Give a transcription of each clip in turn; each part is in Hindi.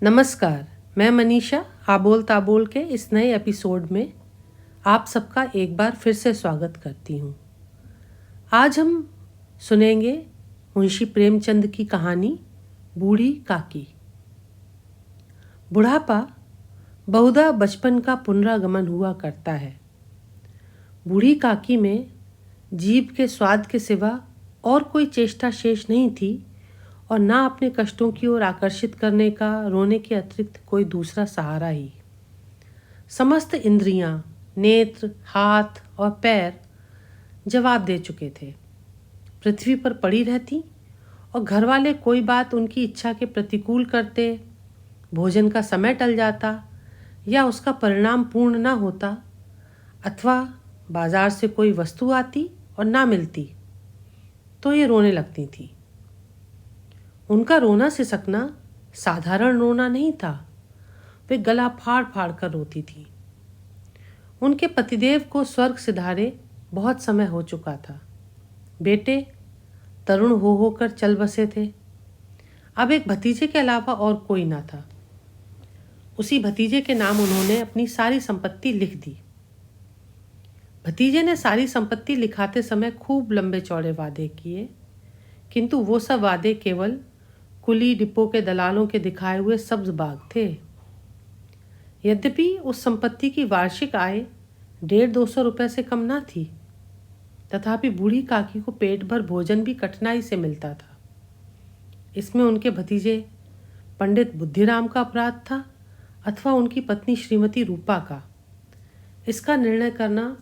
नमस्कार। मैं मनीषा आबोल ताबोल के इस नए एपिसोड में आप सबका एक बार फिर से स्वागत करती हूँ। आज हम सुनेंगे मुंशी प्रेमचंद की कहानी बूढ़ी काकी। बुढ़ापा बहुधा बचपन का पुनरागमन हुआ करता है। बूढ़ी काकी में जीभ के स्वाद के सिवा और कोई चेष्टा शेष नहीं थी और ना अपने कष्टों की ओर आकर्षित करने का रोने के अतिरिक्त कोई दूसरा सहारा ही। समस्त इंद्रियां, नेत्र, हाथ और पैर जवाब दे चुके थे। पृथ्वी पर पड़ी रहती और घर वाले कोई बात उनकी इच्छा के प्रतिकूल करते, भोजन का समय टल जाता या उसका परिणाम पूर्ण ना होता, अथवा बाजार से कोई वस्तु आती और ना मिलती, तो ये रोने लगती थी। उनका रोना सिसकना साधारण रोना नहीं था। वे गला फाड़ फाड़ कर रोती थी। उनके पतिदेव को स्वर्ग सिधारे बहुत समय हो चुका था। बेटे तरुण हो होकर चल बसे थे। अब एक भतीजे के अलावा और कोई ना था। उसी भतीजे के नाम उन्होंने अपनी सारी संपत्ति लिख दी। भतीजे ने सारी संपत्ति लिखाते समय खूब लंबे चौड़े वादे किए, किंतु वो सब वादे केवल कुली डिपो के दलालों के दिखाए हुए सब्ज बाग थे। यद्यपि उस संपत्ति की वार्षिक आय 150-200 रुपये से कम ना थी, तथापि बूढ़ी काकी को पेट भर भोजन भी कठिनाई से मिलता था। इसमें उनके भतीजे पंडित बुद्धिराम का अपराध था अथवा उनकी पत्नी श्रीमती रूपा का, इसका निर्णय करना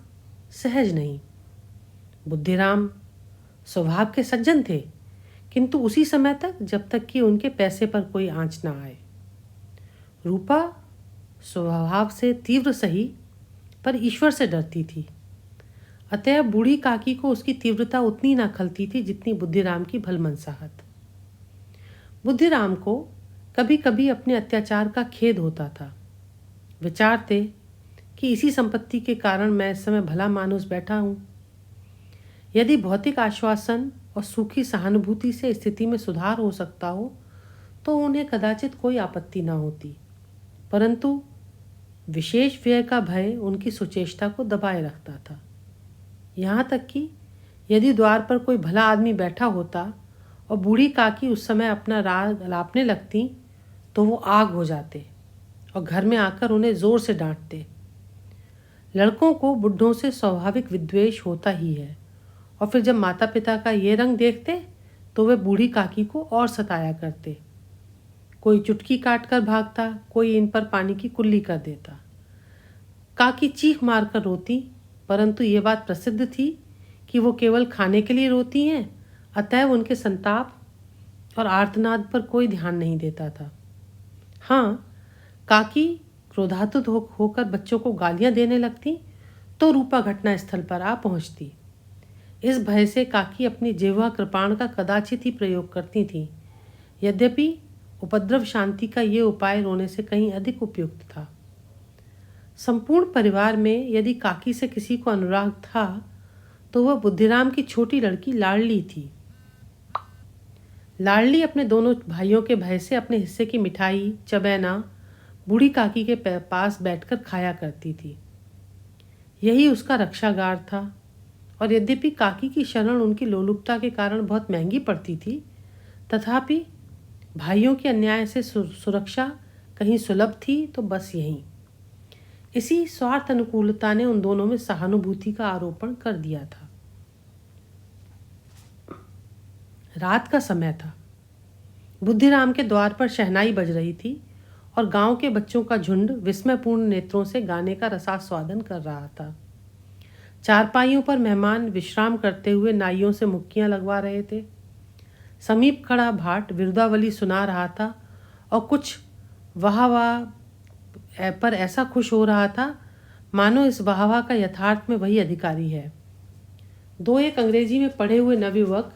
सहज नहीं। बुद्धिराम स्वभाव के सज्जन थे, किंतु उसी समय तक जब तक कि उनके पैसे पर कोई आंच ना आए। रूपा स्वभाव से तीव्र सही, पर ईश्वर से डरती थी। अतः बूढ़ी काकी को उसकी तीव्रता उतनी ना खलती थी जितनी बुद्धिराम की भलमनसाहट। बुद्धिराम को कभी कभी अपने अत्याचार का खेद होता था। विचारते कि इसी संपत्ति के कारण मैं इस समय भला मानुस बैठा हूँ। यदि भौतिक आश्वासन और सूखी सहानुभूति से स्थिति में सुधार हो सकता हो तो उन्हें कदाचित कोई आपत्ति न होती, परंतु विशेष व्यय का भय उनकी सुचेष्टा को दबाए रखता था। यहाँ तक कि यदि द्वार पर कोई भला आदमी बैठा होता और बूढ़ी काकी उस समय अपना राग अलापने लगती तो वो आग हो जाते और घर में आकर उन्हें जोर से डांटते। लड़कों को बुढ़ों से स्वाभाविक विद्वेष होता ही है, और फिर जब माता पिता का ये रंग देखते तो वे बूढ़ी काकी को और सताया करते। कोई चुटकी काट कर भागता, कोई इन पर पानी की कुल्ली कर देता। काकी चीख मार कर रोती, परंतु ये बात प्रसिद्ध थी कि वो केवल खाने के लिए रोती हैं, अतएव उनके संताप और आर्तनाद पर कोई ध्यान नहीं देता था। हाँ, काकी क्रोधातुर होकर बच्चों को गालियां देने लगती तो रूपा घटना स्थल पर आ पहुंचती। इस भय से काकी अपनी जिह्वा कृपाण का कदाचित ही प्रयोग करती थी। यद्यपि उपद्रव शांति का ये उपाय रोने से कहीं अधिक उपयुक्त था। संपूर्ण परिवार में यदि काकी से किसी को अनुराग था तो वह बुद्धिराम की छोटी लड़की लाडली थी। लाडली अपने दोनों भाइयों के भय से अपने हिस्से की मिठाई चबैना बूढ़ी काकी के पास बैठकर खाया करती थी। यही उसका रक्षागार था, और यद्यपि काकी की शरण उनकी लोलुपता के कारण बहुत महंगी पड़ती थी, तथापि भाइयों के अन्याय से सुरक्षा कहीं सुलभ थी तो बस यहीं। इसी स्वार्थ अनुकूलता ने उन दोनों में सहानुभूति का आरोपण कर दिया था। रात का समय था। बुद्धिराम के द्वार पर शहनाई बज रही थी और गांव के बच्चों का झुंड विस्मयपूर्ण नेत्रों से गाने का रसास्वादन कर रहा था। चारपाइयों पर मेहमान विश्राम करते हुए नाइयों से मुक्कियां लगवा रहे थे। समीप खड़ा भाट विरुदावली सुना रहा था और कुछ वाह वाह पर ऐसा खुश हो रहा था मानो इस वाह वाह का यथार्थ में वही अधिकारी है। दो एक अंग्रेजी में पढ़े हुए नवयुवक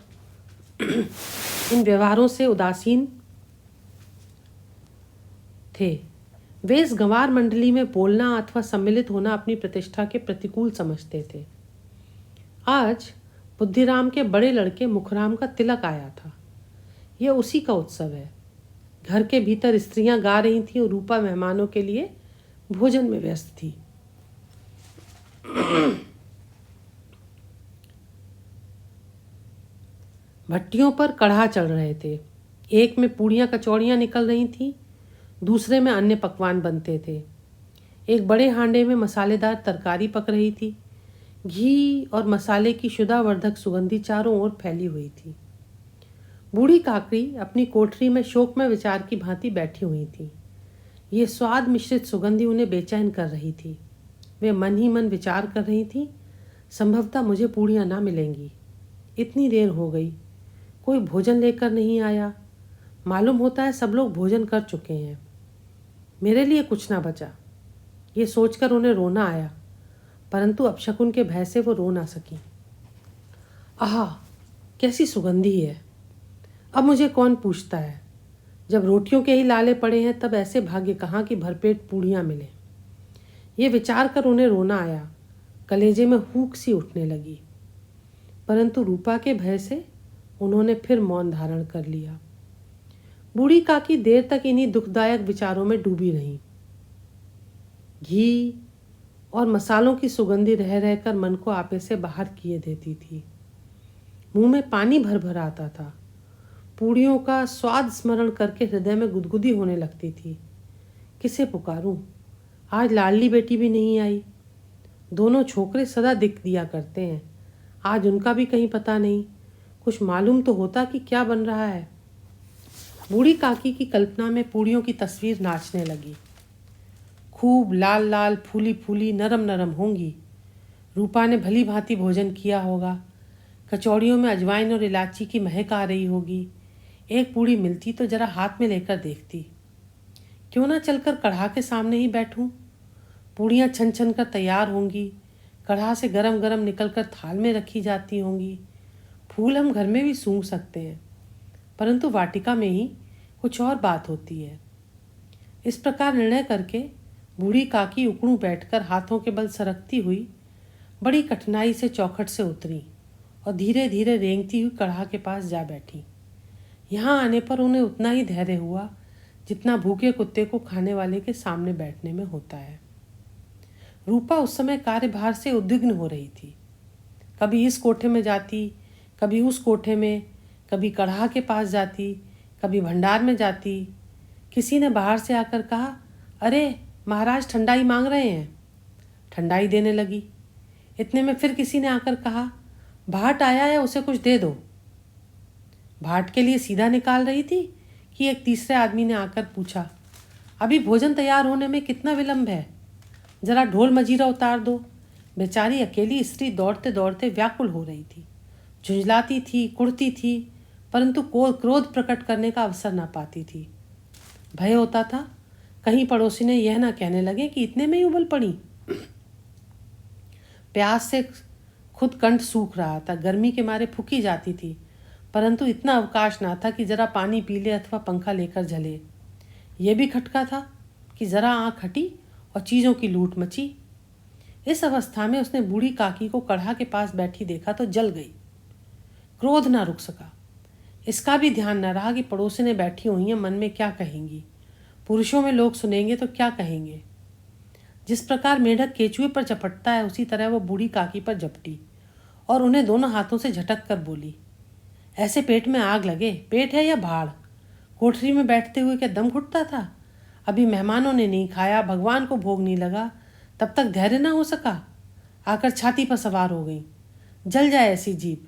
इन व्यवहारों से उदासीन थे। वे इस गंवार मंडली में बोलना अथवा सम्मिलित होना अपनी प्रतिष्ठा के प्रतिकूल समझते थे। आज बुद्धिराम के बड़े लड़के मुखराम का तिलक आया था। यह उसी का उत्सव है। घर के भीतर स्त्रियां गा रही थीं और रूपा मेहमानों के लिए भोजन में व्यस्त थी। भट्टियों पर कढ़ा चढ़ रहे थे। एक में पूड़ियाँ कचौड़ियाँ निकल रही थीं, दूसरे में अन्य पकवान बनते थे। एक बड़े हांडे में मसालेदार तरकारी पक रही थी। घी और मसाले की शुद्धावर्धक सुगंधी चारों ओर फैली हुई थी। बूढ़ी काकड़ी अपनी कोठरी में शोकमय विचार की भांति बैठी हुई थी। ये स्वाद मिश्रित सुगंधी उन्हें बेचैन कर रही थी। वे मन ही मन विचार कर रही थी, संभवतः मुझे पूड़ियाँ ना मिलेंगी। इतनी देर हो गई, कोई भोजन लेकर नहीं आया। मालूम होता है सब लोग भोजन कर चुके हैं, मेरे लिए कुछ ना बचा। ये सोचकर उन्हें रोना आया, परंतु अपशकुन के भय से वो रो ना सकी। आहा, कैसी सुगंधी है! अब मुझे कौन पूछता है? जब रोटियों के ही लाले पड़े हैं तब ऐसे भाग्य कहाँ कि भरपेट पूड़ियाँ मिले। ये विचार कर उन्हें रोना आया। कलेजे में हूक सी उठने लगी, परंतु रूपा के भय से उन्होंने फिर मौन धारण कर लिया। बूढ़ी काकी देर तक इन्हीं दुखदायक विचारों में डूबी रहीं। घी और मसालों की सुगंधी रह रहकर मन को आपे से बाहर किए देती थी। मुंह में पानी भर भर आता था। पूड़ियों का स्वाद स्मरण करके हृदय में गुदगुदी होने लगती थी। किसे पुकारूं? आज लाडली बेटी भी नहीं आई। दोनों छोकरे सदा दिख दिया करते हैं, आज उनका भी कहीं पता नहीं। कुछ मालूम तो होता कि क्या बन रहा है। बूढ़ी काकी की कल्पना में पूड़ियों की तस्वीर नाचने लगी। खूब लाल लाल, फूली फूली, नरम नरम होंगी। रूपा ने भली भांति भोजन किया होगा। कचौड़ियों में अजवाइन और इलायची की महक आ रही होगी। एक पूड़ी मिलती तो जरा हाथ में लेकर देखती। क्यों ना चलकर कढ़ा के सामने ही बैठूं? पूड़ियाँ छन छन कर तैयार होंगी, कढ़ा से गरम गरम निकलकर थाल में रखी जाती होंगी। फूल हम घर में भी सूंघ सकते हैं, परंतु वाटिका में ही कुछ और बात होती है। इस प्रकार निर्णय करके बूढ़ी काकी उकड़ू बैठकर हाथों के बल सरकती हुई बड़ी कठिनाई से चौखट से उतरी और धीरे धीरे रेंगती हुई कढ़ा के पास जा बैठी। यहाँ आने पर उन्हें उतना ही धैर्य हुआ जितना भूखे कुत्ते को खाने वाले के सामने बैठने में होता है। रूपा उस समय कार्यभार से उद्विग्न हो रही थी। कभी इस कोठे में जाती, कभी उस कोठे में, कभी कढ़ा के पास जाती, कभी भंडार में जाती। किसी ने बाहर से आकर कहा, अरे महाराज ठंडाई मांग रहे हैं। ठंडाई देने लगी। इतने में फिर किसी ने आकर कहा, भाट आया है, उसे कुछ दे दो। भाट के लिए सीधा निकाल रही थी कि एक तीसरे आदमी ने आकर पूछा, अभी भोजन तैयार होने में कितना विलंब है? जरा ढोल मजीरा उतार दो। बेचारी अकेली स्त्री दौड़ते दौड़ते व्याकुल हो रही थी। झुंझलाती थी, कुड़ती थी, परंतु क्रोध प्रकट करने का अवसर ना पाती थी। भय होता था कहीं पड़ोसी ने यह ना कहने लगे कि इतने में ही उबल पड़ी। प्यास से खुद कंठ सूख रहा था, गर्मी के मारे फूकी जाती थी, परंतु इतना अवकाश ना था कि जरा पानी पी ले अथवा पंखा लेकर झले। यह भी खटका था कि जरा आँख हटी और चीज़ों की लूट मची। इस अवस्था में उसने बूढ़ी काकी को कढ़ा के पास बैठी देखा तो जल गई। क्रोध ना रुक सका। इसका भी ध्यान न रहा कि पड़ोसी ने बैठी हुई हैं, मन में क्या कहेंगी। पुरुषों में लोग सुनेंगे तो क्या कहेंगे। जिस प्रकार मेढक केचुए पर झपटता है उसी तरह वो बूढ़ी काकी पर झपटी और उन्हें दोनों हाथों से झटक कर बोली, ऐसे पेट में आग लगे, पेट है या भाड़? कोठरी में बैठते हुए क्या दम घुटता था? अभी मेहमानों ने नहीं खाया, भगवान को भोग नहीं लगा, तब तक धैर्य ना हो सका। आकर छाती पर सवार हो गई। जल जाए ऐसी जीभ।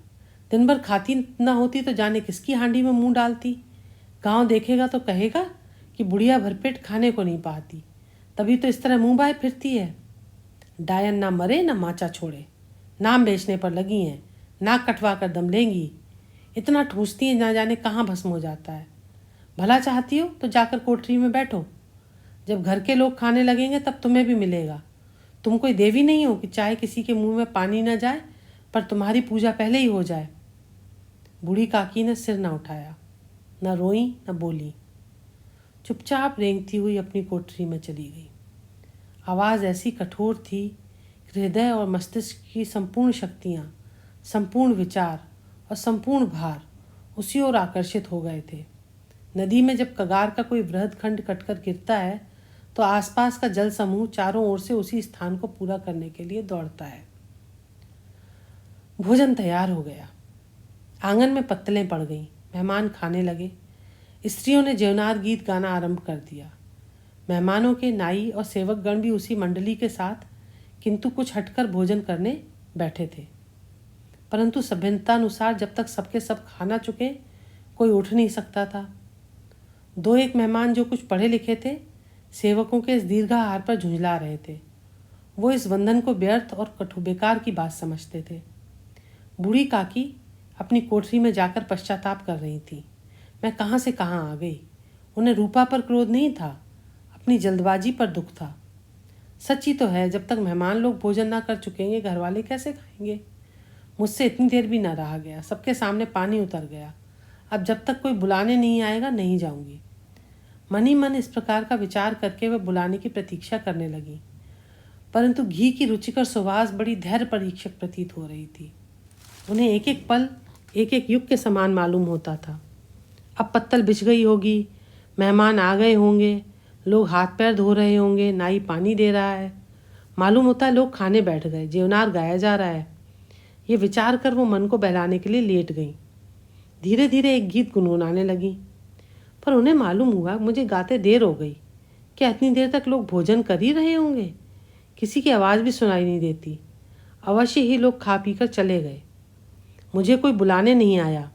दिन भर खाती न होती तो जाने किसकी हांडी में मुंह डालती। गांव देखेगा तो कहेगा कि बुढ़िया भरपेट खाने को नहीं पाती, तभी तो इस तरह मुंह बाए फिरती है। डायन ना मरे ना माचा छोड़े, नाम बेचने पर लगी हैं, नाक कटवा कर दम लेंगी। इतना ठूसती हैं ना जाने कहाँ भस्म हो जाता है। भला चाहती हो तो जाकर कोठरी में बैठो, जब घर के लोग खाने लगेंगे तब तुम्हें भी मिलेगा। तुम कोई देवी नहीं हो कि चाहे किसी के मुंह में पानी न जाए पर तुम्हारी पूजा पहले ही हो जाए। बूढ़ी काकी ने सिर न उठाया, न रोई न बोली, चुपचाप रेंगती हुई अपनी कोठरी में चली गई। आवाज़ ऐसी कठोर थी कि हृदय और मस्तिष्क की संपूर्ण शक्तियाँ, संपूर्ण विचार और संपूर्ण भार उसी ओर आकर्षित हो गए थे। नदी में जब कगार का कोई वृहद खंड कटकर गिरता है तो आसपास का जल समूह चारों ओर से उसी स्थान को पूरा करने के लिए दौड़ता है। भोजन तैयार हो गया। आंगन में पत्तलें पड़ गईं। मेहमान खाने लगे। स्त्रियों ने जेवनार गीत गाना आरंभ कर दिया। मेहमानों के नाई और सेवकगण भी उसी मंडली के साथ किंतु कुछ हटकर भोजन करने बैठे थे। परंतु सभ्यतानुसार जब तक सबके सब खाना चुके कोई उठ नहीं सकता था। दो एक मेहमान जो कुछ पढ़े लिखे थे सेवकों के इस दीर्घाहार पर झुंझला रहे थे। वो इस बंधन को व्यर्थ और कठु बेकार की बात समझते थे। बूढ़ी काकी अपनी कोठरी में जाकर पश्चाताप कर रही थी। मैं कहाँ से कहाँ आ गई। उन्हें रूपा पर क्रोध नहीं था, अपनी जल्दबाजी पर दुख था। सच्ची तो है, जब तक मेहमान लोग भोजन ना कर चुकेंगे घर वाले कैसे खाएंगे। मुझसे इतनी देर भी ना रहा गया। सबके सामने पानी उतर गया। अब जब तक कोई बुलाने नहीं आएगा नहीं जाऊंगी। मन ही मन इस प्रकार का विचार करके वह बुलाने की प्रतीक्षा करने लगी। परंतु घी की रुचिकर सुवास बड़ी धैर्य परीक्षक प्रतीत हो रही थी। उन्हें एक एक पल एक एक युग के समान मालूम होता था। अब पत्तल बिछ गई होगी, मेहमान आ गए होंगे, लोग हाथ पैर धो रहे होंगे, नाई पानी दे रहा है। मालूम होता है लोग खाने बैठ गए, जेवनार गाया जा रहा है। ये विचार कर वो मन को बहलाने के लिए लेट गई। धीरे धीरे एक गीत गुनगुनाने लगी। पर उन्हें मालूम हुआ मुझे गाते देर हो गई। क्या इतनी देर तक लोग भोजन कर ही रहे होंगे। किसी की आवाज़ भी सुनाई नहीं देती। अवश्य ही लोग खा पी कर चले गए। मुझे कोई बुलाने नहीं आया।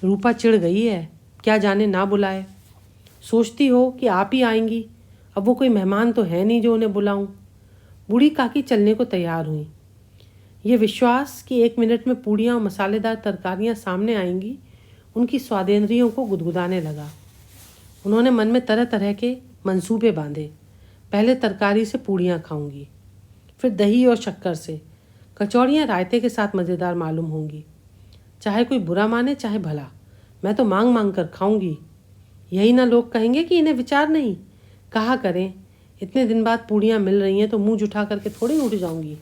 रूपा चिढ़ गई है, क्या जाने ना बुलाए। सोचती हो कि आप ही आएंगी। अब वो कोई मेहमान तो है नहीं जो उन्हें बुलाऊं। बूढ़ी काकी चलने को तैयार हुई। ये विश्वास कि 1 मिनट में पूड़ियाँ और मसालेदार तरकारियाँ सामने आएंगी उनकी स्वादेंद्रियों को गुदगुदाने लगा। उन्होंने मन में तरह तरह के मंसूबे बांधे। पहले तरकारी से पूड़ियाँ खाऊंगी, फिर दही और शक्कर से। कचौड़ियाँ रायते के साथ मज़ेदार मालूम होंगी। चाहे कोई बुरा माने चाहे भला, मैं तो मांग मांग कर खाऊंगी। यही ना लोग कहेंगे कि इन्हें विचार नहीं। कहा करें, इतने दिन बाद पूड़ियाँ मिल रही हैं तो मुँह जुठा करके थोड़ी उठ जाऊंगी।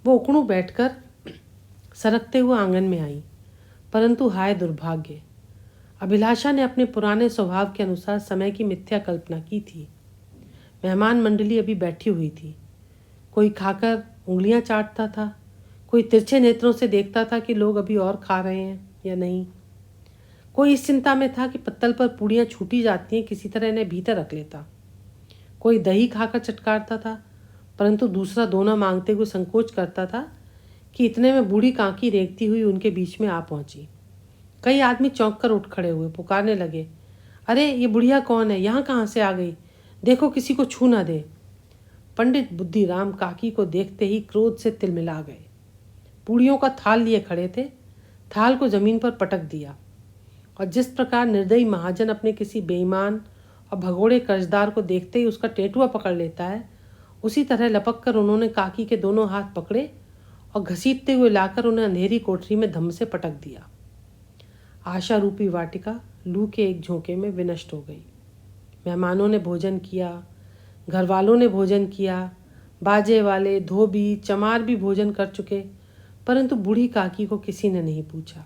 वो उकड़ू बैठकर सरकते हुए आंगन में आई। परंतु हाय दुर्भाग्य, अभिलाषा ने अपने पुराने स्वभाव के अनुसार समय की मिथ्या कल्पना की थी। मेहमान मंडली अभी बैठी हुई थी। कोई खाकर उंगलियां चाटता था, कोई तिरछे नेत्रों से देखता था कि लोग अभी और खा रहे हैं या नहीं। कोई इस चिंता में था कि पत्तल पर पूड़ियाँ छूटी जाती हैं, किसी तरह इन्हें भीतर रख लेता। कोई दही खाकर चटकारता था, परंतु दूसरा दोना मांगते हुए संकोच करता था कि इतने में बूढ़ी काकी रेंगती हुई उनके बीच में आ पहुंची। कई आदमी चौंक कर उठ खड़े हुए, पुकारने लगे, अरे ये बुढ़िया कौन है, यहाँ कहाँ से आ गई, देखो किसी को छू ना दे। पंडित बुद्धिराम काकी को देखते ही क्रोध से तिलमिला गए। पूड़ियों का थाल लिए खड़े थे। थाल को जमीन पर पटक दिया और जिस प्रकार निर्दयी महाजन अपने किसी बेईमान और भगोड़े कर्जदार को देखते ही उसका टेटुआ पकड़ लेता है, उसी तरह लपक कर उन्होंने काकी के दोनों हाथ पकड़े और घसीटते हुए लाकर उन्हें अंधेरी कोठरी में धम्म से पटक दिया। आशा रूपी वाटिका लू के एक झोंके में विनष्ट हो गई। मेहमानों ने भोजन किया, घर वालों ने भोजन किया, बाजे वाले, धोबी, चमार भी भोजन कर चुके, परंतु बूढ़ी काकी को किसी ने नहीं पूछा।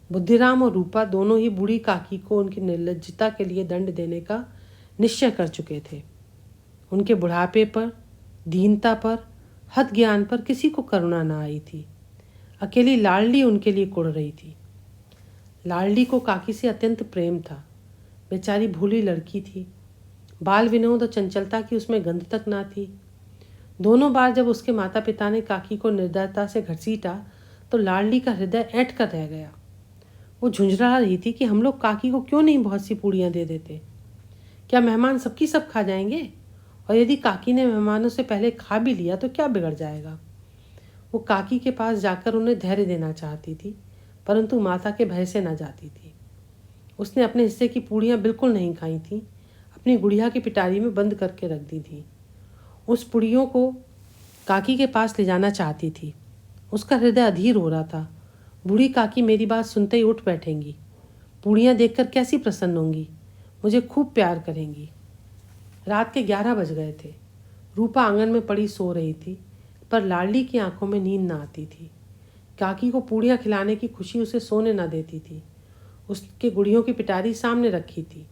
बुद्धिराम और रूपा दोनों ही बूढ़ी काकी को उनकी निर्लज्जता के लिए दंड देने का निश्चय कर चुके थे। उनके बुढ़ापे पर, दीनता पर, हद ज्ञान पर किसी को करुणा न आई थी। अकेली लाडली उनके लिए कुढ़ रही थी। लाडली को काकी से अत्यंत प्रेम था। बेचारी भूली लड़की थी। बाल विनोद और चंचलता की उसमें गंध तक ना थी। दोनों बार जब उसके माता पिता ने काकी को निर्दयता से घसीटा तो लाडली का हृदय ऐंठ कर रह गया। वो झुंझला रही थी कि हम लोग काकी को क्यों नहीं बहुत सी पूड़ियाँ दे देते। क्या मेहमान सबकी सब खा जाएंगे? और यदि काकी ने मेहमानों से पहले खा भी लिया तो क्या बिगड़ जाएगा। वो काकी के पास जाकर उन्हें धैर्य देना चाहती थी, परंतु माता के भय से न जाती थी। उसने अपने हिस्से की पूड़ियाँ बिल्कुल नहीं खाई थीं, अपनी गुड़िया की पिटारी में बंद करके रख दी थी। उस पूड़ियों को काकी के पास ले जाना चाहती थी। उसका हृदय अधीर हो रहा था। बूढ़ी काकी मेरी बात सुनते ही उठ बैठेंगी, पूड़ियाँ देखकर कैसी प्रसन्न होंगी, मुझे खूब प्यार करेंगी। रात के 11 बज गए थे। रूपा आंगन में पड़ी सो रही थी, पर लाडली की आंखों में नींद न आती थी। काकी को पूड़ियाँ खिलाने की खुशी उसे सोने न देती थी। उसके गुड़ियों की पिटारी सामने रखी थी।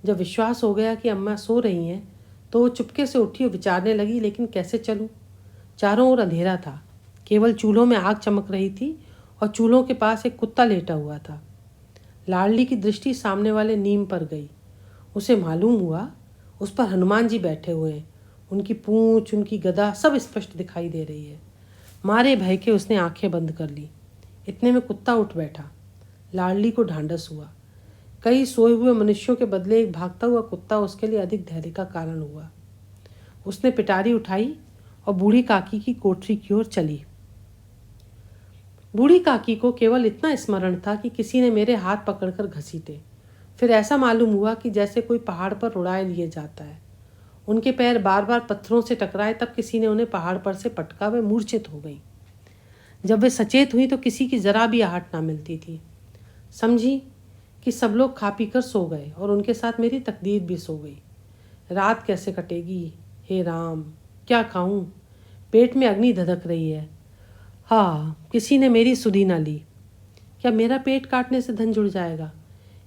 जब विश्वास हो गया कि अम्मा सो रही हैं तो वो चुपके से उठी और विचारने लगी, लेकिन कैसे चलूं? चारों ओर अंधेरा था, केवल चूल्हों में आग चमक रही थी और चूल्हों के पास एक कुत्ता लेटा हुआ था। लाडली की दृष्टि सामने वाले नीम पर गई। उसे मालूम हुआ उस पर हनुमान जी बैठे हुए हैं। उनकी पूंछ, उनकी गदा सब स्पष्ट दिखाई दे रही है। मारे भय के उसने आंखें बंद कर ली। इतने में कुत्ता उठ बैठा। लाडली को ढांढस हुआ। कई सोए हुए मनुष्यों के बदले एक भागता हुआ कुत्ता उसके लिए अधिक धैर्य का कारण हुआ। उसने पिटारी उठाई और बूढ़ी काकी की कोठरी की ओर चली। बूढ़ी काकी को केवल इतना स्मरण था कि किसी ने मेरे हाथ पकड़कर घसीटे। फिर ऐसा मालूम हुआ कि जैसे कोई पहाड़ पर उड़ाए लिए जाता है। उनके पैर बार बार पत्थरों से टकराए, तब किसी ने उन्हें पहाड़ पर से पटका। वे मूर्छित हो गई। जब वे सचेत हुई तो किसी की जरा भी आहट ना मिलती थी। समझी कि सब लोग खा पी कर सो गए और उनके साथ मेरी तकदीर भी सो गई। रात कैसे कटेगी? हे राम, क्या खाऊं? पेट में अग्नि धधक रही है। हाँ, किसी ने मेरी सुधी ना ली। क्या मेरा पेट काटने से धन जुड़ जाएगा?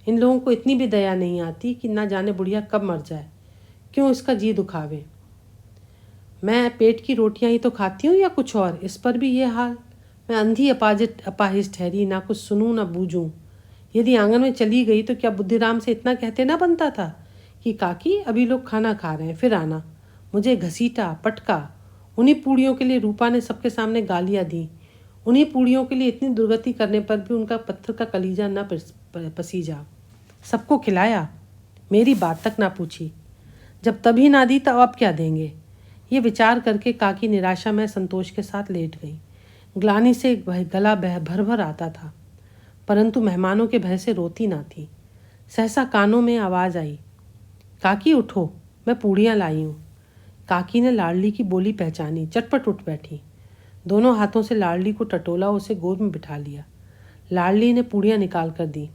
इन लोगों को इतनी भी दया नहीं आती कि ना जाने बुढ़िया कब मर जाए, क्यों इसका जी दुखावे। मैं पेट की रोटियां ही तो खाती हूँ या कुछ और? इस पर भी ये हाल। मैं अंधी अपाहिज ठहरी, ना कुछ सुनूं ना बूझूं। यदि आंगन में चली गई तो क्या बुद्धिराम से इतना कहते ना बनता था कि काकी अभी लोग खाना खा रहे हैं, फिर आना। मुझे घसीटा, पटका। उन्हीं पूड़ियों के लिए रूपा ने सबके सामने गालियाँ दी। उन्हीं पूड़ियों के लिए इतनी दुर्गति करने पर भी उनका पत्थर का कलीजा न पसीजा। सबको खिलाया, मेरी बात तक ना पूछी। जब तभी ना दी तो अब क्या देंगे? ये विचार करके काकी निराशा में संतोष के साथ लेट गई। ग्लानि से गला भर भर आता था, परंतु मेहमानों के भय से रोती ना थी। सहसा कानों में आवाज़ आई, काकी उठो, मैं पूड़ियाँ लाई हूँ। काकी ने लाडली की बोली पहचानी, चटपट उठ बैठी। दोनों हाथों से लाडली को टटोला, उसे गोद में बिठा लिया। लाडली ने पूड़ियाँ निकाल कर दी।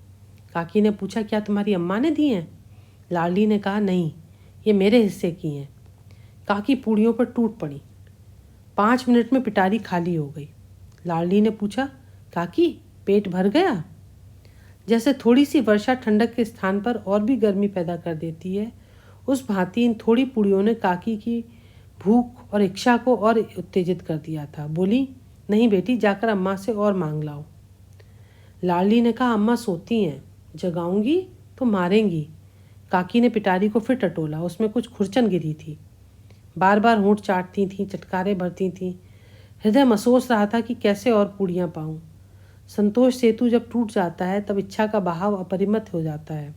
काकी ने पूछा, क्या तुम्हारी अम्मा ने दी हैं? लाडली ने कहा, नहीं, ये मेरे हिस्से की हैं। काकी पूड़ियों पर टूट पड़ी। 5 मिनट में पिटारी खाली हो गई। लाडली ने पूछा, काकी पेट भर गया? जैसे थोड़ी सी वर्षा ठंडक के स्थान पर और भी गर्मी पैदा कर देती है, उस भांति इन थोड़ी पूड़ियों ने काकी की भूख और इच्छा को और उत्तेजित कर दिया था। बोली, नहीं बेटी, जाकर अम्मा से और मांग लाओ। लाडली ने कहा, अम्मा सोती हैं, जगाऊंगी तो मारेंगी। काकी ने पिटारी को फिर टटोला। उसमें कुछ खुरचन गिरी थी। बार बार होंठ चाटती थीं, चटकारे भरती थीं। हृदय मसोस रहा था कि कैसे और पूड़ियाँ पाऊँ। संतोष सेतु जब टूट जाता है तब इच्छा का बहाव अपरिमित हो जाता है।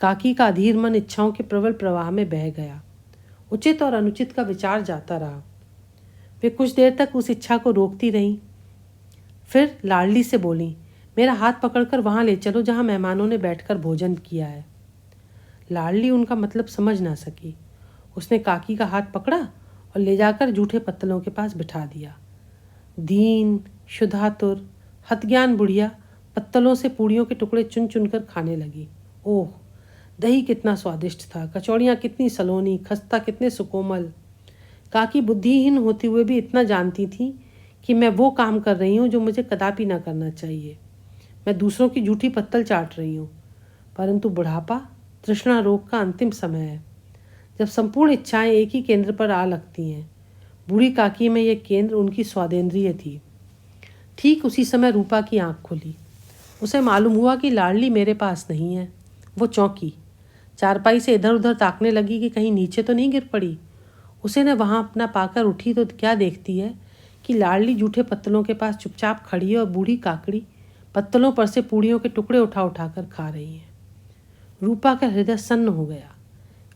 काकी का अधीर मन इच्छाओं के प्रबल प्रवाह में बह गया। उचित और अनुचित का विचार जाता रहा। वे कुछ देर तक उस इच्छा को रोकती रहीं। फिर लाडली से बोली, मेरा हाथ पकड़कर वहाँ ले चलो जहाँ मेहमानों ने बैठकर भोजन किया है। लाडली उनका मतलब समझ ना सकी। उसने काकी का हाथ पकड़ा और ले जाकर जूठे पत्तलों के पास बिठा दिया। दीन, शुद्धातुर, हतज्ञान बुढ़िया पत्तलों से पूड़ियों के टुकड़े चुन चुनकर खाने लगी। ओह, दही कितना स्वादिष्ट था, कचौड़ियाँ कितनी सलोनी, खस्ता कितने सुकोमल। काकी बुद्धिहीन होते हुए भी इतना जानती थी कि मैं वो काम कर रही हूँ जो मुझे कदापि ना करना चाहिए। मैं दूसरों की जूठी पत्तल चाट रही हूँ। परंतु बुढ़ापा तृष्णा रोग का अंतिम समय है, जब संपूर्ण इच्छाएं एक ही केंद्र पर आ लगती हैं। बूढ़ी काकी में यह केंद्र उनकी स्वादेंद्रिय थी। ठीक उसी समय रूपा की आंख खुली। उसे मालूम हुआ कि लाडली मेरे पास नहीं है। वो चौंकी, चारपाई से इधर उधर ताकने लगी कि कहीं नीचे तो नहीं गिर पड़ी। उसे ने वहाँ अपना पाकर उठी तो क्या देखती है कि लाडली जूठे पत्तलों के पास चुपचाप खड़ी है और बूढ़ी काकड़ी पत्तलों पर से पूड़ियों के टुकड़े उठा उठा कर खा रही है। रूपा का हृदय सन्न हो गया।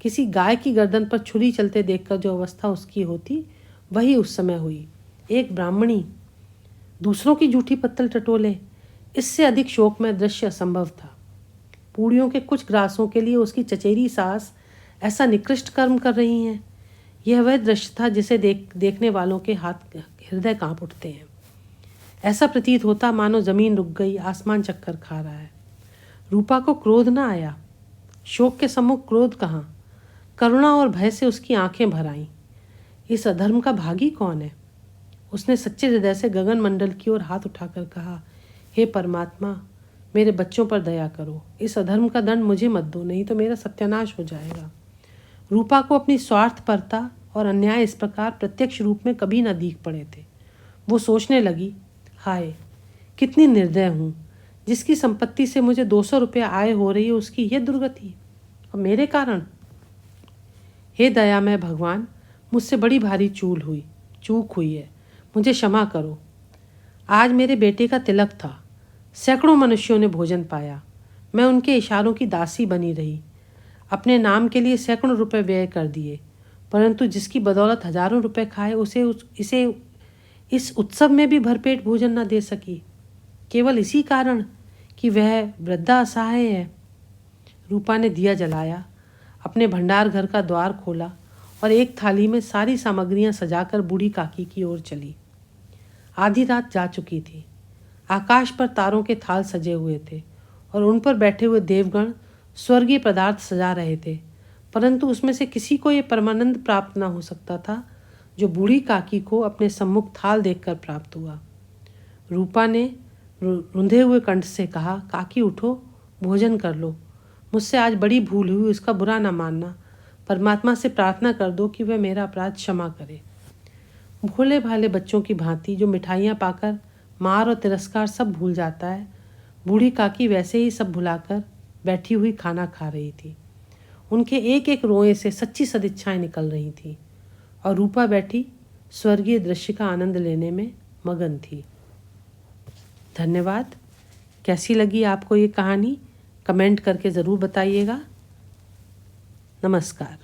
किसी गाय की गर्दन पर छुरी चलते देखकर जो अवस्था उसकी होती, वही उस समय हुई। एक ब्राह्मणी दूसरों की जूठी पत्तल टटोले, इससे अधिक शोकमय दृश्य असंभव था। पूड़ियों के कुछ ग्रासों के लिए उसकी चचेरी सास ऐसा निकृष्ट कर्म कर रही हैं। यह वह दृश्य था जिसे देखने वालों के हाथ हृदय कांप उठते हैं। ऐसा प्रतीत होता मानो जमीन रुक गई, आसमान चक्कर खा रहा है। रूपा को क्रोध न आया। शोक के सम्मुख क्रोध कहाँ? करुणा और भय से उसकी आंखें भर आईं। इस अधर्म का भागी कौन है? उसने सच्चे हृदय से गगन मंडल की ओर हाथ उठाकर कहा, हे परमात्मा, मेरे बच्चों पर दया करो। इस अधर्म का दंड मुझे मत दो, नहीं तो मेरा सत्यानाश हो जाएगा। रूपा को अपनी स्वार्थपरता और अन्याय इस प्रकार प्रत्यक्ष रूप में कभी न दिख पड़े थे। वो सोचने लगी, हाय कितनी निर्दय हूँ। जिसकी संपत्ति से मुझे 200 रुपये आय हो रही है उसकी यह दुर्गति, और मेरे कारण। हे दयामय भगवान, मुझसे बड़ी भारी चूक हुई है, मुझे क्षमा करो। आज मेरे बेटे का तिलक था। सैकड़ों मनुष्यों ने भोजन पाया। मैं उनके इशारों की दासी बनी रही। अपने नाम के लिए सैकड़ों रुपए व्यय कर दिए, परंतु जिसकी बदौलत हजारों रुपए खाए इसे इस उत्सव में भी भरपेट भोजन न दे सकी, केवल इसी कारण कि वह वृद्धा असहाय है। रूपा ने दिया जलाया, अपने भंडार घर का द्वार खोला और एक थाली में सारी सामग्रियां सजाकर बूढ़ी काकी की ओर चली। आधी रात जा चुकी थी। आकाश पर तारों के थाल सजे हुए थे और उन पर बैठे हुए देवगण स्वर्गीय पदार्थ सजा रहे थे, परंतु उसमें से किसी को यह परमानंद प्राप्त न हो सकता था जो बूढ़ी काकी को अपने सम्मुख थाल देखकर प्राप्त हुआ। रूपा ने रुंधे हुए कंठ से कहा, काकी उठो, भोजन कर लो। मुझसे आज बड़ी भूल हुई, उसका बुरा ना मानना। परमात्मा से प्रार्थना कर दो कि वह मेरा अपराध क्षमा करे। भोले भाले बच्चों की भांति जो मिठाइयाँ पाकर मार और तिरस्कार सब भूल जाता है, बूढ़ी काकी वैसे ही सब भुलाकर बैठी हुई खाना खा रही थी। उनके एक एक रोए से सच्ची सदिच्छाएं निकल रही थी और रूपा बैठी स्वर्गीय दृश्य का आनंद लेने में मगन थी। धन्यवाद। कैसी लगी आपको ये कहानी कमेंट करके ज़रूर बताइएगा। नमस्कार।